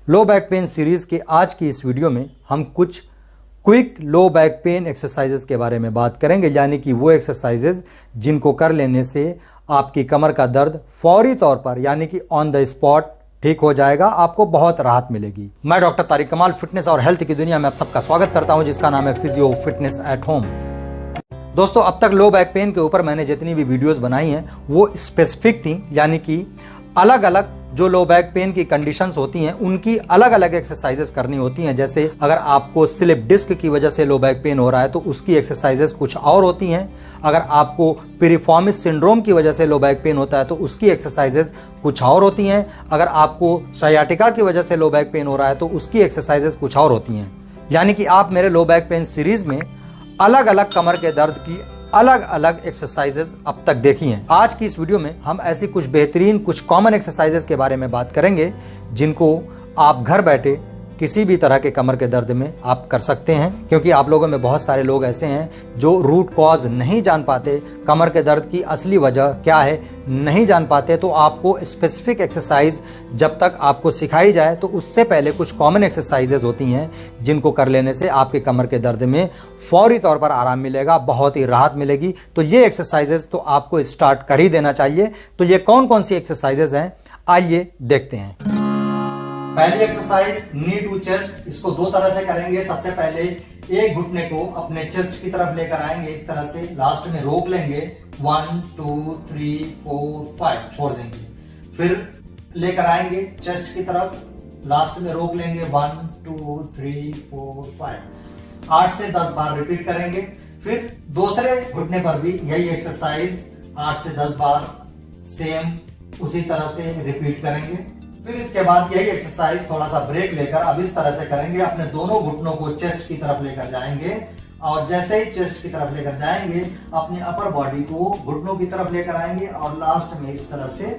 Low back pain series के आज की इस वीडियो में हम कुछ quick low back pain exercises के बारे में बात करेंगे, यानी कि वो एक्सरसाइजेज जिनको कर लेने से आपकी कमर का दर्द फौरी तौर पर यानी कि ऑन द स्पॉट ठीक हो जाएगा, आपको बहुत राहत मिलेगी। मैं डॉक्टर तारिक कमाल फिटनेस और हेल्थ की दुनिया में आप सबका स्वागत करता हूं, जिसका नाम है फिजियो फिटनेस एट होम। दोस्तों, अब तक लो बैक पेन के ऊपर मैंने जितनी भी वीडियोस बनाई हैं वो स्पेसिफिक थी, यानी कि अलग अलग जो लो बैक पेन की कंडीशंस होती हैं उनकी अलग अलग एक्सरसाइजेस करनी होती हैं। जैसे अगर आपको स्लिप डिस्क की वजह से लो बैक पेन हो रहा है तो उसकी एक्सरसाइजेस कुछ और होती हैं। अगर आपको पिरिफॉर्मिस सिंड्रोम की वजह से लो बैक पेन होता है तो उसकी एक्सरसाइजेस कुछ और होती हैं। अगर आपको सायाटिका की वजह से लो बैक पेन हो रहा है तो उसकी एक्सरसाइजेस कुछ और होती हैं। यानी कि आप मेरे लो बैक पेन सीरीज में अलग अलग कमर के दर्द की अलग अलग एक्सरसाइजेस अब तक देखी हैं। आज की इस वीडियो में हम ऐसी कुछ बेहतरीन कुछ कॉमन एक्सरसाइजेस के बारे में बात करेंगे जिनको आप घर बैठे किसी भी तरह के कमर के दर्द में आप कर सकते हैं, क्योंकि आप लोगों में बहुत सारे लोग ऐसे हैं जो रूट कॉज नहीं जान पाते, कमर के दर्द की असली वजह क्या है नहीं जान पाते। तो आपको स्पेसिफिक एक्सरसाइज जब तक आपको सिखाई जाए तो उससे पहले कुछ कॉमन एक्सरसाइजेज होती हैं जिनको कर लेने से आपके कमर के दर्द में फौरी तौर पर आराम मिलेगा, बहुत ही राहत मिलेगी। तो ये एक्सरसाइजेज तो आपको स्टार्ट कर ही देना चाहिए। तो ये कौन कौन सी एक्सरसाइजेज हैं, आइए देखते हैं। पहली एक्सरसाइज नी टू चेस्ट, इसको दो तरह से करेंगे। सबसे पहले एक घुटने को अपने चेस्ट की तरफ लेकर आएंगे इस तरह से, लास्ट में रोक लेंगे 1 2 3 4 5, छोड़ देंगे। फिर लेकर आएंगे चेस्ट की तरफ, लास्ट में रोक लेंगे 1 2 3 4 5, 8 से 10 बार रिपीट करेंगे। फिर दूसरे घुटने पर भी यही एक्सरसाइज 8 से 10 बार सेम उसी तरह से रिपीट करेंगे। फिर इसके बाद यही एक्सरसाइज थोड़ा सा ब्रेक लेकर अब इस तरह से करेंगे। अपने दोनों घुटनों को चेस्ट की तरफ लेकर जाएंगे और जैसे ही चेस्ट की तरफ लेकर जाएंगे अपनी अपर बॉडी को घुटनों की तरफ लेकर आएंगे और लास्ट में इस तरह से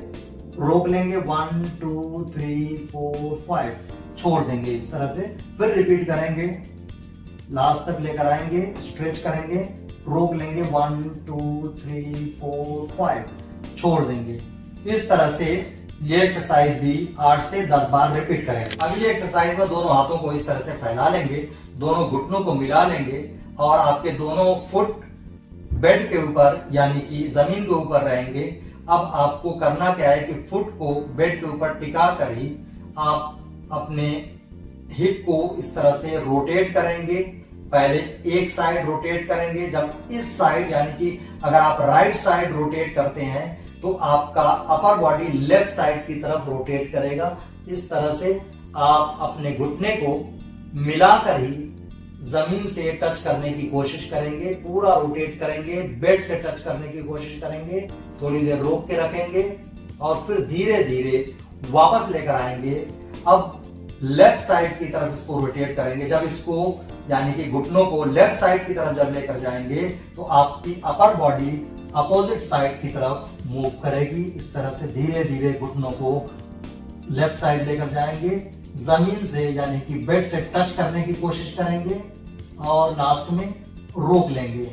रोक लेंगे 1 2 3 4 5, छोड़ देंगे इस तरह से। फिर रिपीट करेंगे, लास्ट तक लेकर आएंगे, स्ट्रेच करेंगे, रोक लेंगे 1 2 3 4 5, छोड़ देंगे। इस तरह से ये एक्सरसाइज भी 8 से 10 बार रिपीट करेंगे। अगली एक्सरसाइज में दोनों हाथों को इस तरह से फैला लेंगे, दोनों घुटनों को मिला लेंगे और आपके दोनों फुट बेड के ऊपर यानी कि जमीन के ऊपर रहेंगे। अब आपको करना क्या है कि फुट को बेड के ऊपर टिका कर ही आप अपने हिप को इस तरह से रोटेट करेंगे। पहले एक साइड रोटेट करेंगे, जब इस साइड यानी कि अगर आप राइट साइड रोटेट करते हैं तो आपका अपर बॉडी लेफ्ट साइड की तरफ रोटेट करेगा। इस तरह से आप अपने घुटने को मिलाकर ही जमीन से टच करने की कोशिश करेंगे, पूरा रोटेट करेंगे, बेड से टच करने की कोशिश करेंगे। थोड़ी देर रोक के रखेंगे और फिर धीरे धीरे वापस लेकर आएंगे। अब लेफ्ट साइड की तरफ इसको रोटेट करेंगे। जब इसको यानी कि घुटनों को लेफ्ट साइड की तरफ जब लेकर जाएंगे तो आपकी अपर बॉडी अपोजिट साइड की तरफ मूव करेगी। इस तरह से धीरे धीरे घुटनों को लेफ्ट साइड लेकर जाएंगे, जमीन से यानी कि बेड से टच करने की कोशिश करेंगे और लास्ट में रोक लेंगे,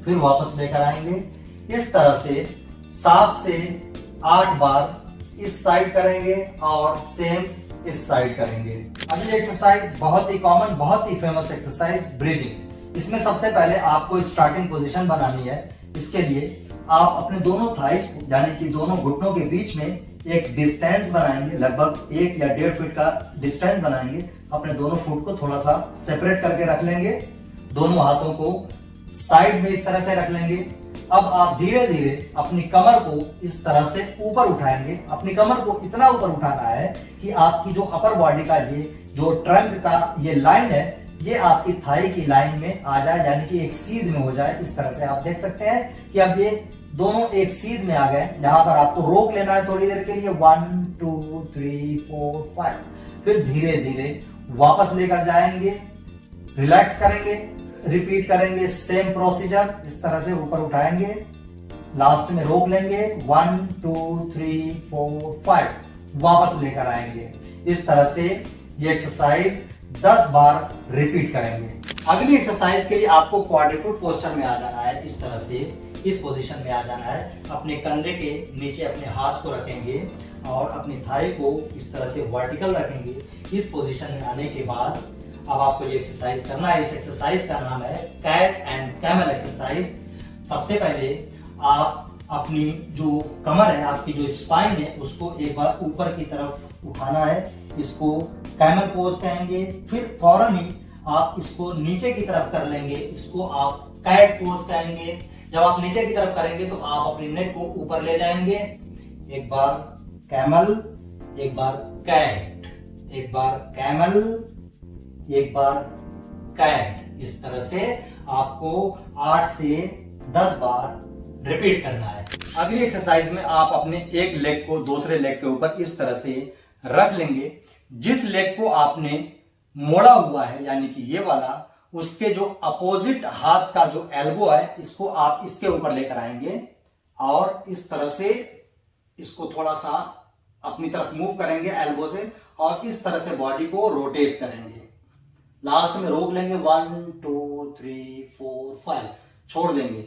फिर वापस लेकर आएंगे। इस तरह से 7 से 8 बार इस साइड करेंगे और सेम इस साइड करेंगे। अगली एक्सरसाइज बहुत ही कॉमन, बहुत ही फेमस एक्सरसाइज ब्रिजिंग। इसमें सबसे पहले आपको स्टार्टिंग पोजीशन बनानी है। इसके लिए आप अपने दोनों थाइस यानी कि दोनों घुटनों के बीच में एक डिस्टेंस बनाएंगे, लगभग 1 या 1.5 फीट का डिस्टेंस बनाएंगे। अपने दोनों फुट को थोड़ा सा सेपरेट करके रख लेंगे, दोनों हाथों को साइड में इस तरह से रख लेंगे। अब आप धीरे धीरे अपनी कमर को इस तरह से ऊपर उठाएंगे। अपनी कमर को इतना ऊपर उठाना है कि आपकी जो अपर बॉडी का ये जो ट्रंक का ये लाइन है ये आपकी थाई की लाइन में आ जाए, यानी कि एक सीध में हो जाए। इस तरह से आप देख सकते हैं कि अब ये दोनों एक सीध में आ गए। यहाँ पर आपको रोक लेना है थोड़ी देर के लिए 1 2 3 4 5, फिर धीरे धीरे वापस लेकर जाएंगे, रिलैक्स करेंगे, रिपीट करेंगे सेम प्रोसीजर। इस तरह से ऊपर उठाएंगे, लास्ट में रोक लेंगे 1 2 3 4 5, वापस लेकर आएंगे। इस तरह से ये एक्सरसाइज 10 बार रिपीट करेंगे। अगली एक्सरसाइज के लिए आपको क्वाड्रिप्यूड पोस्चर में आ जाना है। इस तरह से इस पोजीशन में आ जाना है। अपने कंधे के नीचे अपने हाथ को रखेंगे और अपनी थाई को इस तरह से वर्टिकल रखेंगे। इस पोजीशन में आने के बाद अब आपको ये एक्सरसाइज करना है। इस एक्सरसाइज का नाम है कैट एंड कैमल एक्सरसाइज। सबसे पहले आप अपनी जो कमर है, आपकी जो स्पाइन है, उसको एक बार ऊपर की तरफ उठाना है। इसको कैमल पोज कहेंगे। फिर फौरन ही आप इसको नीचे की तरफ कर लेंगे। इसको आप कैट पोज कहेंगे। जब आप नीचे की तरफ करेंगे तो आप अपनी नेक को ऊपर ले जाएंगे। एक बार कैमल, एक बार कैट, एक बार कैमल, एक बार कैट। इस तरह से आपको 8 से 10 बार रिपीट करना है। अगली एक्सरसाइज में आप अपने एक लेग को दूसरे लेग के ऊपर इस तरह से रख लेंगे। जिस लेग को आपने मोड़ा हुआ है, यानी कि ये वाला, उसके जो अपोजिट हाथ का जो एल्बो है, इसको आप इसके ऊपर लेकर आएंगे और इस तरह से इसको थोड़ा सा अपनी तरफ मूव करेंगे एल्बो से और इस तरह से बॉडी को रोटेट करेंगे। लास्ट में रोक लेंगे 1 2 3 4 5, छोड़ देंगे।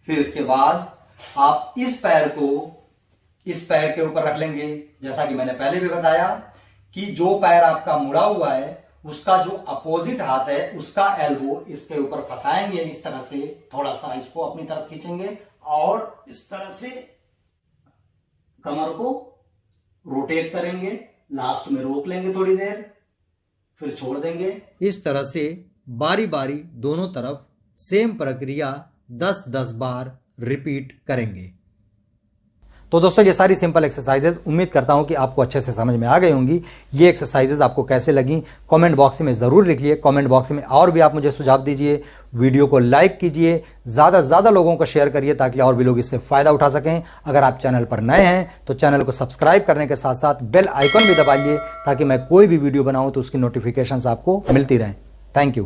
फिर इसके बाद आप इस पैर को इस पैर के ऊपर रख लेंगे। जैसा कि मैंने पहले भी बताया कि जो पैर आपका मुड़ा हुआ है, उसका जो अपोजिट हाथ है, उसका एल्बो इसके ऊपर फंसाएंगे। इस तरह से थोड़ा सा इसको अपनी तरफ खींचेंगे और इस तरह से कमर को रोटेट करेंगे। लास्ट में रोक लेंगे थोड़ी देर, फिर छोड़ देंगे। इस तरह से बारी बारी दोनों तरफ सेम प्रक्रिया 10-10 बार रिपीट करेंगे। तो दोस्तों, ये सारी सिंपल एक्सरसाइजेज उम्मीद करता हूं कि आपको अच्छे से समझ में आ गई होंगी। ये एक्सरसाइजेज आपको कैसे लगी कमेंट बॉक्स में ज़रूर लिखिए। कमेंट बॉक्स में और भी आप मुझे सुझाव दीजिए। वीडियो को लाइक कीजिए, ज़्यादा से ज़्यादा लोगों को शेयर करिए ताकि और भी लोग इससे फ़ायदा उठा सकें। अगर आप चैनल पर नए हैं तो चैनल को सब्सक्राइब करने के साथ साथ बेल आइकन भी दबाइए ताकि मैं कोई भी वीडियो बनाऊँ तो उसकी नोटिफिकेशन आपको मिलती रहें। Thank you.